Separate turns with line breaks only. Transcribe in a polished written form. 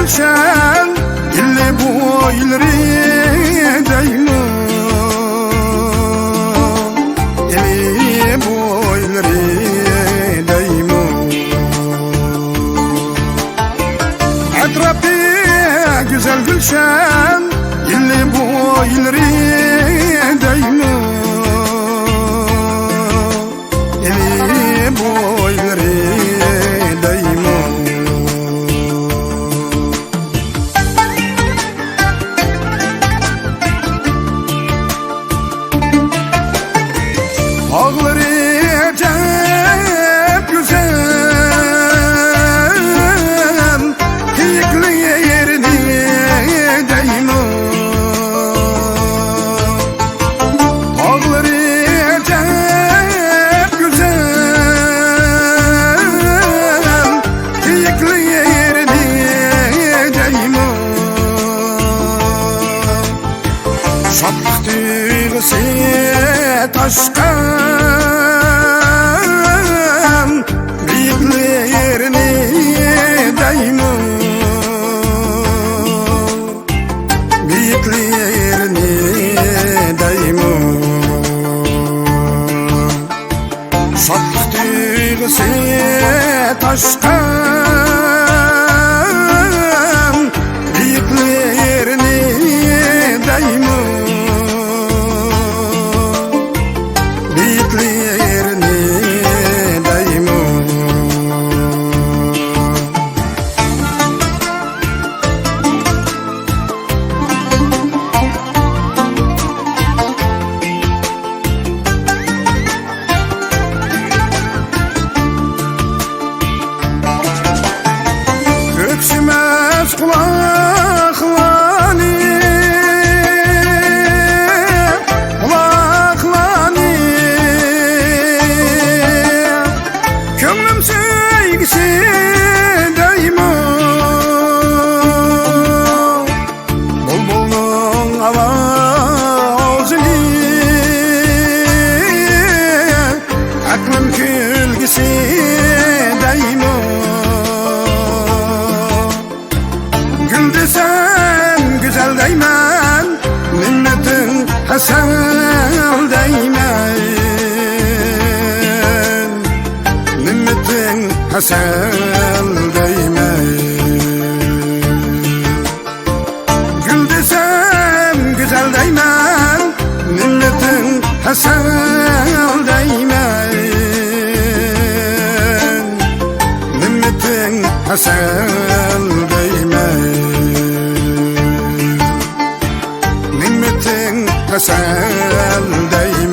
gülşen illi boyları deymi illi boyları deymi etrafı güzel gülşen illi boyları deymi illi boyları deymi ağları acayip güzel kıyıklı yerini deymi ağları acayip güzel kıyıklı yerini deymi şatlık duygusu taşkan bıyıklı yerini deymi bıyıklı yerini deymi şatlık duygusu taşkan bıyıklı yerini deymi bıyıklı yerini deymi öksümez kulaklarını gönlüm sevgisi deymi bulbulun avazını aklım külgisi deymi gül desem güzel deymen nimmetin hasan deymen nimmetin hasan deymen gül desem güzel deymen nimmetin hasan deymen nimmetin hasan deymen nimmetin hasan deymen